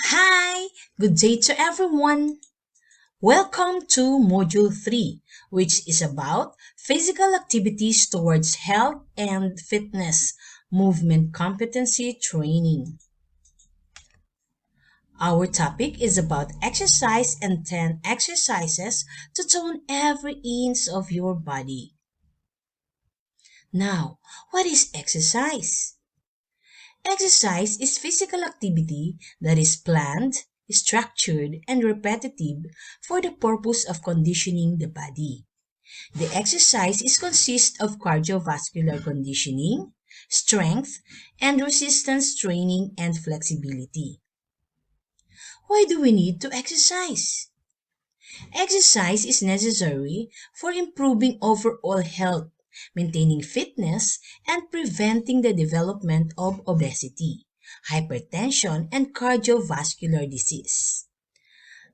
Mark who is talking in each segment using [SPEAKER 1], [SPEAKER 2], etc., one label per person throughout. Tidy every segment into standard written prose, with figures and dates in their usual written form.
[SPEAKER 1] Hi, good day to everyone. Welcome to Module 3, which is about physical activities towards health and fitness, movement competency training. Our topic is about exercise and 10 exercises to tone every inch of your body. Now, what is exercise? Exercise is physical activity that is planned, structured, and repetitive for the purpose of conditioning the body. The exercise is consist of cardiovascular conditioning, strength, and resistance training and flexibility. Why do we need to exercise? Exercise is necessary for improving overall health, maintaining fitness, and preventing the development of obesity, hypertension, and cardiovascular disease.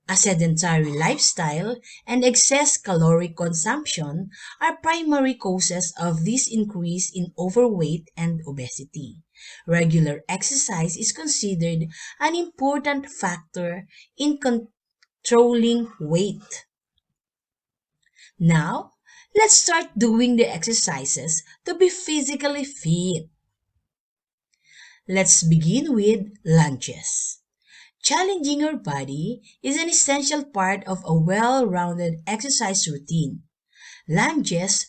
[SPEAKER 1] A sedentary lifestyle and excess caloric consumption are primary causes of this increase in overweight and obesity. Regular exercise is considered an important factor in controlling weight. Now, let's start doing the exercises to be physically fit. Let's begin with lunges. Challenging your body is an essential part of a well-rounded exercise routine. Lunges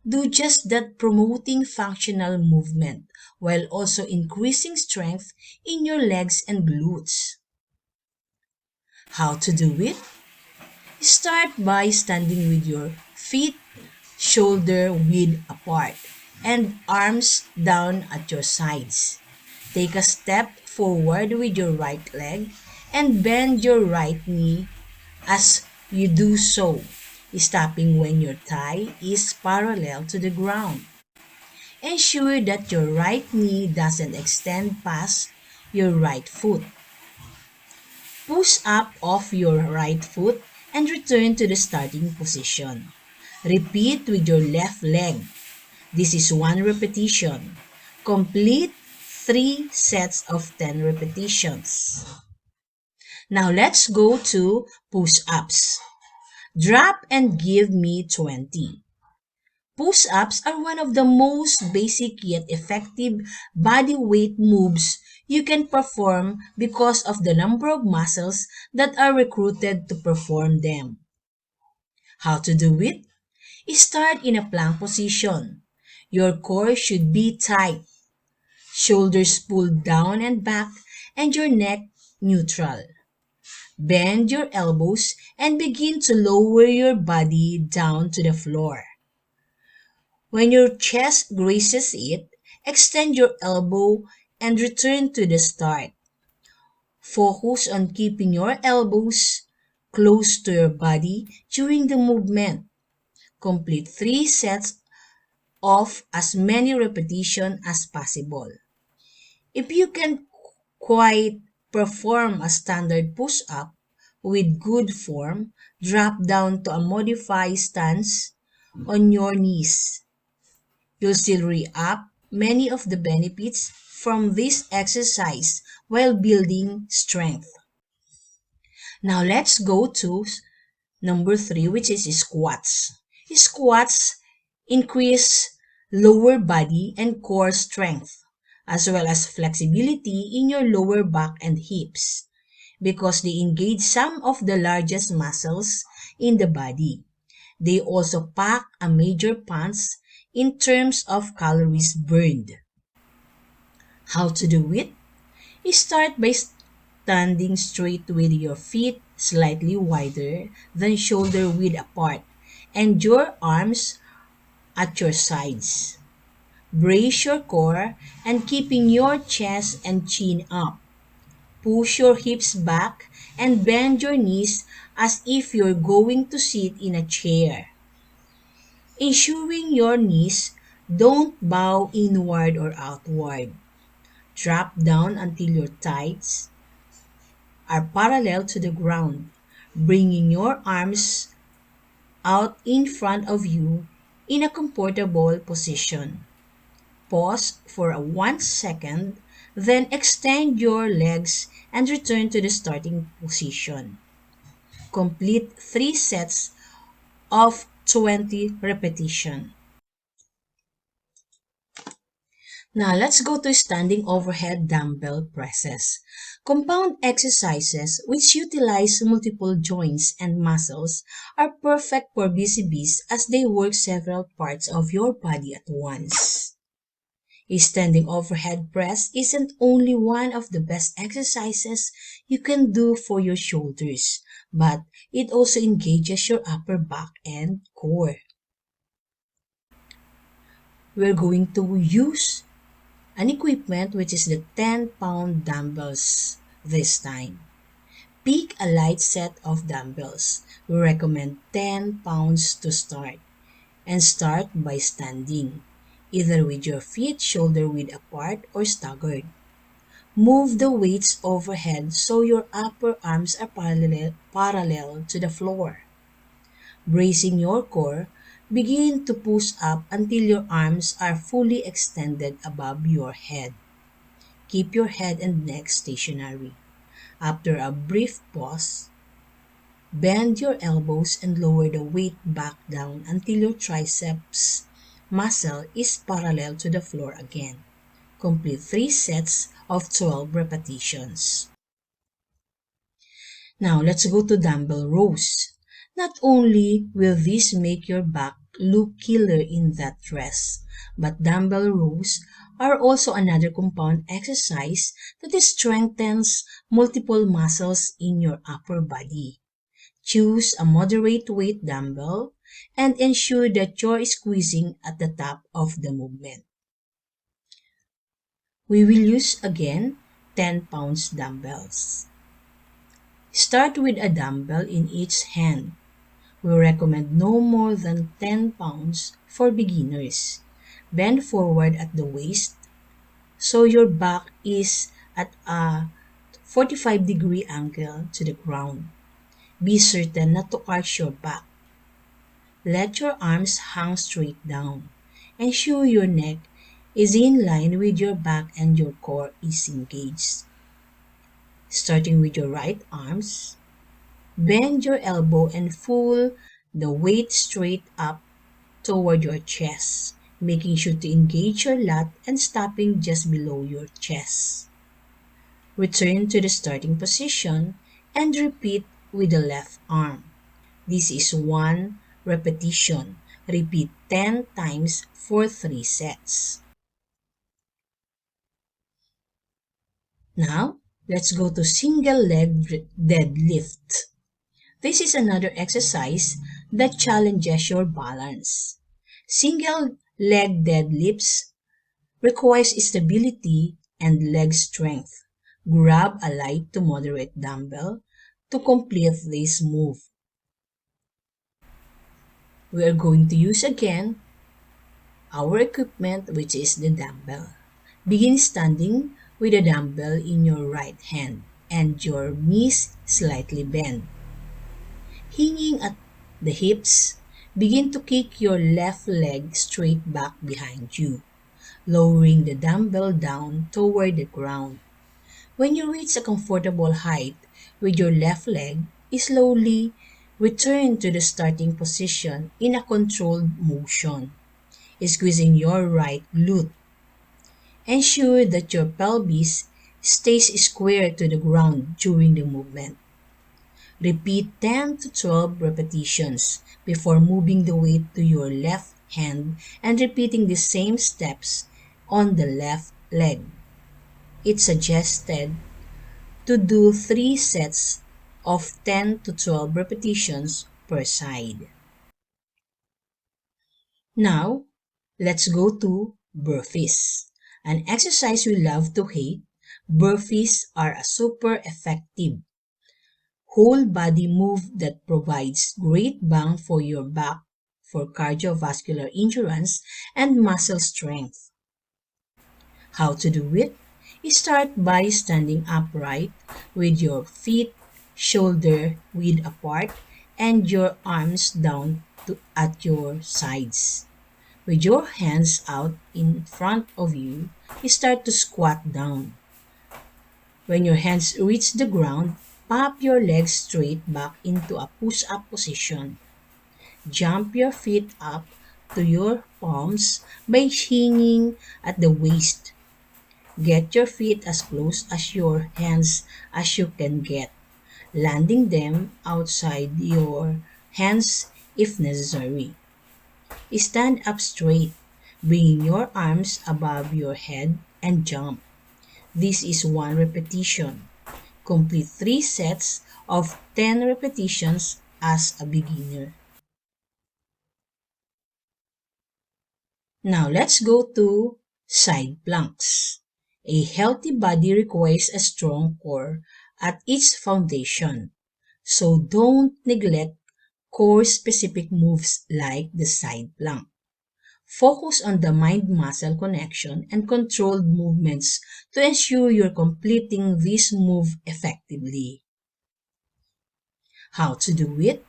[SPEAKER 1] do just that, promoting functional movement while also increasing strength in your legs and glutes. How to do it? Start by standing with your feet shoulder width apart and arms down at your sides. Take a step forward with your right leg and bend your right knee as you do so, stopping when your thigh is parallel to the ground. Ensure that your right knee doesn't extend past your right foot. Push up off your right foot and return to the starting position. Repeat with your left leg. This is one repetition. Complete 3 sets of 10 repetitions. Now let's go to push-ups. Drop and give me 20. Push-ups are one of the most basic yet effective body weight moves you can perform because of the number of muscles that are recruited to perform them. How to do it? Start in a plank position. Your core should be tight, shoulders pulled down and back, and your neck neutral. Bend your elbows and begin to lower your body down to the floor. When your chest grazes it, extend your elbow and return to the start. Focus on keeping your elbows close to your body during the movement. Complete 3 sets of as many repetitions as possible. If you can quite perform a standard push-up with good form, drop down to a modified stance on your knees. You'll still re-up many of the benefits from this exercise while building strength. Now let's go to number 3, which is squats. Squats increase lower body and core strength, as well as flexibility in your lower back and hips, because they engage some of the largest muscles in the body. They also pack a major punch in terms of calories burned. How to do it? Start by standing straight with your feet slightly wider than shoulder width apart and your arms at your sides. Brace your core and keeping your chest and chin up. Push your hips back and bend your knees as if you're going to sit in a chair. Ensuring your knees don't bow inward or outward. Drop down until your thighs are parallel to the ground, bringing your arms out in front of you in a comfortable position. Pause for 1 second, Then extend your legs and return to the starting position. Complete 3 sets of 20 repetition. Now let's go to standing overhead dumbbell presses. Compound exercises which utilize multiple joints and muscles are perfect for BCBs as they work several parts of your body at once. A standing overhead press isn't only one of the best exercises you can do for your shoulders, but it also engages your upper back and core. We're going to use an equipment which is the 10-pound dumbbells this time. Pick a light set of dumbbells. We recommend 10 pounds to start. And start by standing, either with your feet shoulder width apart or staggered. Move the weights overhead so your upper arms are parallel to the floor. Bracing your core, begin to push up until your arms are fully extended above your head. Keep your head and neck stationary. After a brief pause, bend your elbows and lower the weight back down until your triceps muscle is parallel to the floor again. Complete 3 sets of 12 repetitions. Now let's go to dumbbell rows. Not only will this make your back look killer in that dress, but dumbbell rows are also another compound exercise that strengthens multiple muscles in your upper body. Choose a moderate weight dumbbell and ensure that you're squeezing at the top of the movement. We will use again 10 pounds dumbbells. Start with a dumbbell in each hand. We recommend no more than 10 pounds for beginners. Bend forward at the waist so your back is at a 45-degree angle to the ground. Be certain not to arch your back. Let your arms hang straight down. Ensure your neck is in line with your back and your core is engaged. Starting with your right arms, bend your elbow and pull the weight straight up toward your chest, making sure to engage your lat and stopping just below your chest. Return to the starting position and repeat with the left arm. This is 1 repetition. Repeat 10 times for 3 sets. Now, let's go to single leg deadlift. This is another exercise that challenges your balance. Single leg deadlifts requires stability and leg strength. Grab a light to moderate dumbbell to complete this move. We are going to use again our equipment, which is the dumbbell. Begin standing with a dumbbell in your right hand and your knees slightly bent. Hinging at the hips, begin to kick your left leg straight back behind you, lowering the dumbbell down toward the ground. When you reach a comfortable height with your left leg, slowly return to the starting position in a controlled motion, squeezing your right glute. Ensure that your pelvis stays square to the ground during the movement. Repeat 10 to 12 repetitions before moving the weight to your left hand and repeating the same steps on the left leg. It's suggested to do 3 sets of 10 to 12 repetitions per side. Now, let's go to Birthies. An exercise we love to hate. Birthies are a super effective whole body move that provides great bang for your back for cardiovascular endurance and muscle strength. How to do it? Start by standing upright with your feet shoulder width apart and your arms down at your sides. With your hands out in front of you, start to squat down. When your hands reach the ground, pop your legs straight back into a push-up position. Jump your feet up to your palms by hinging at the waist. Get your feet as close as your hands as you can get, landing them outside your hands if necessary. Stand up straight, bringing your arms above your head and jump. This is one repetition. Complete 3 sets of 10 repetitions as a beginner. Now let's go to side planks. A healthy body requires a strong core at its foundation. So don't neglect core specific moves like the side plank. Focus on the mind-muscle connection and controlled movements to ensure you're completing this move effectively. How to do it?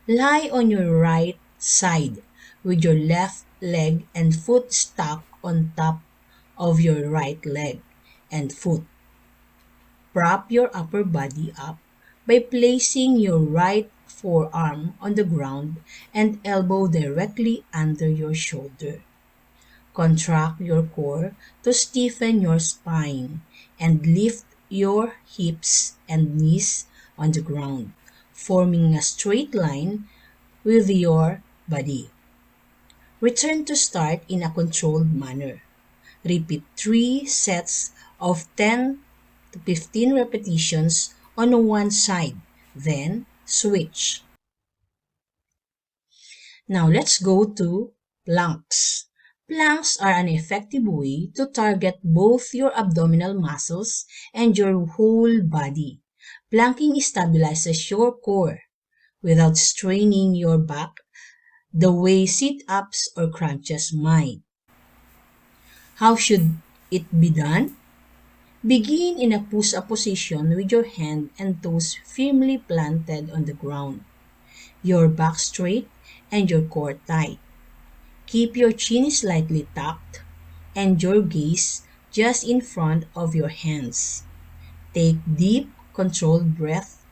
[SPEAKER 1] Lie on your right side with your left leg and foot stuck on top of your right leg and foot. Prop your upper body up by placing your right forearm on the ground and elbow directly under your shoulder. Contract your core to stiffen your spine and lift your hips and knees on the ground, forming a straight line with your body. Return to start in a controlled manner. Repeat 3 sets of 10 to 15 repetitions on one side, then switch. Now let's go to planks. Planks are an effective way to target both your abdominal muscles and your whole body. Planking stabilizes your core without straining your back the way sit-ups or crunches might. How should it be done? Begin in a push-up position with your hand and toes firmly planted on the ground, your back straight and your core tight. Keep your chin slightly tucked and your gaze just in front of your hands. Take deep, controlled breath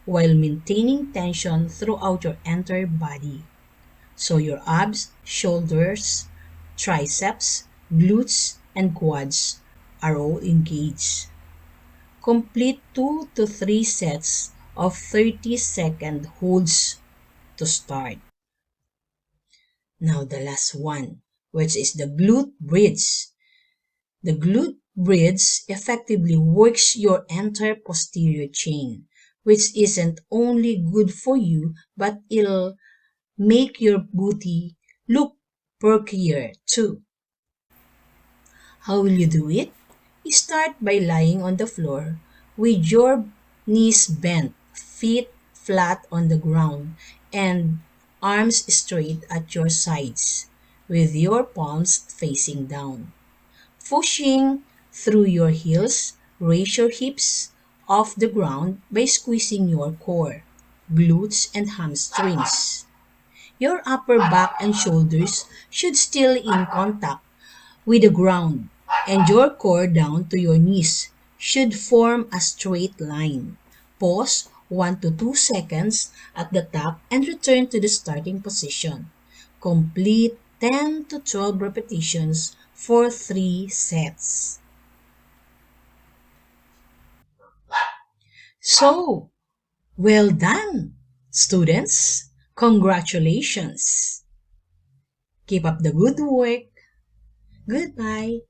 [SPEAKER 1] while maintaining tension throughout your entire body. So your abs, shoulders, triceps, glutes, and quads are all engaged. Complete 2 to 3 sets of 30-second holds to start. Now the last one, which is the glute bridge. The glute bridge effectively works your entire posterior chain, which isn't only good for you, but it'll make your booty look perkier too. How will you do it? Start by lying on the floor with your knees bent, feet flat on the ground, and arms straight at your sides, with your palms facing down. Pushing through your heels, raise your hips off the ground by squeezing your core, glutes, and hamstrings. Your upper back and shoulders should still in contact with the ground, and your core down to your knees should form a straight line. Pause 1 to 2 seconds at the top and return to the starting position. Complete 10 to 12 repetitions for 3 sets. So, well done, students. Congratulations. Keep up the good work. Goodbye.